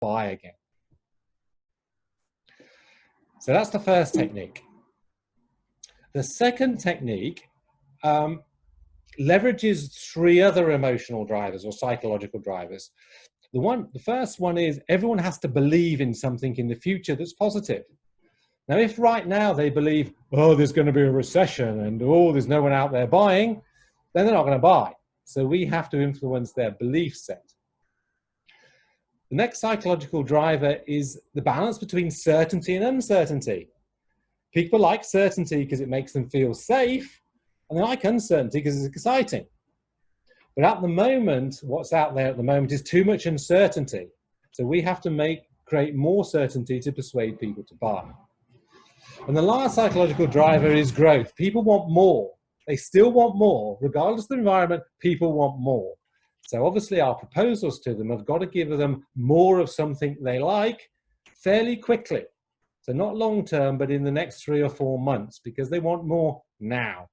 buy again. So that's the first technique. The second technique leverages three other emotional drivers or psychological drivers. The first one is everyone has to believe in something in the future that's positive. Now, if right now they believe, oh, there's going to be a recession and oh, there's no one out there buying, then they're not going to buy. So we have to influence their belief set. The next psychological driver is the balance between certainty and uncertainty. People like certainty because it makes them feel safe, and they like uncertainty because it's exciting. But at the moment, what's out there at the moment is too much uncertainty. So we have to create more certainty to persuade people to buy. And the last psychological driver is growth. People want more. They still want more. Regardless of the environment, people want more. So obviously our proposals to them have got to give them more of something they like fairly quickly. So not long term, but in the next 3 or 4 months, because they want more now.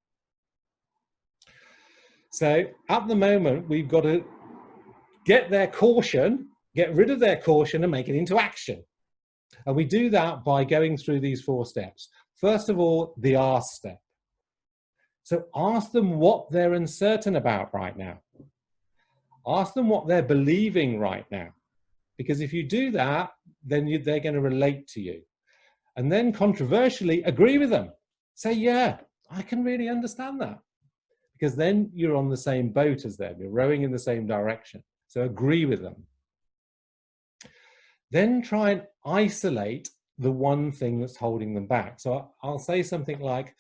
So at the moment, we've got to get their caution, get rid of their caution and make it into action. And we do that by going through these 4 steps. First of all, the ask step. So ask them what they're uncertain about right now. Ask them what they're believing right now. Because if you do that, then they're going to relate to you. And then controversially, agree with them. Say, yeah, I can really understand that. Because then you're on the same boat as them. You're rowing in the same direction. So agree with them. Then try and isolate the one thing that's holding them back. So I'll say something like,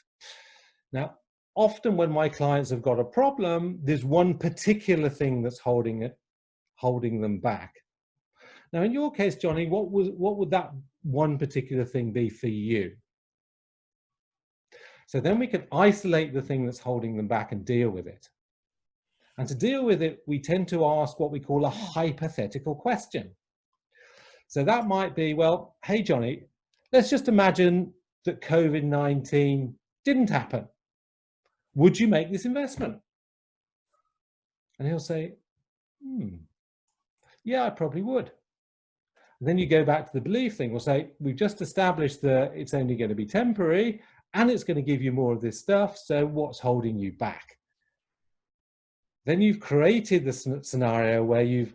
now, often when my clients have got a problem, there's one particular thing that's holding them back. Now, in your case, Johnny, what would that one particular thing be for you? So then we can isolate the thing that's holding them back and deal with it. And to deal with it, we tend to ask what we call a hypothetical question. So that might be, well, hey, Johnny, let's just imagine that COVID-19 didn't happen. Would you make this investment? And he'll say, yeah, I probably would. And then you go back to the belief thing. We'll say, we've just established that it's only going to be temporary and it's going to give you more of this stuff. So what's holding you back? Then you've created the scenario where you've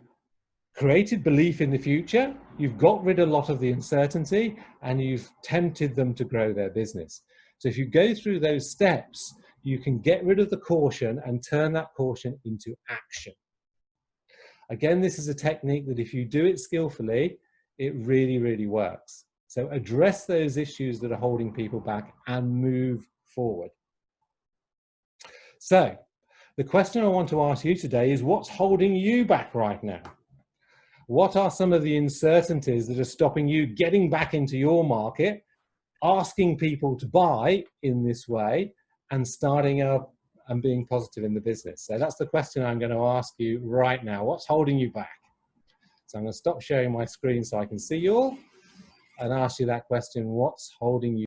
created belief in the future, you've got rid of a lot of the uncertainty, and you've tempted them to grow their business. So if you go through those steps, you can get rid of the caution and turn that caution into action. Again, this is a technique that if you do it skillfully, it really, really works. So address those issues that are holding people back and move forward. So the question I want to ask you today is, what's holding you back right now? What are some of the uncertainties that are stopping you getting back into your market, asking people to buy in this way, and starting up and being positive in the business? So that's the question I'm going to ask you right now. What's holding you back? So I'm going to stop sharing my screen so I can see you all and ask you that question. What's holding you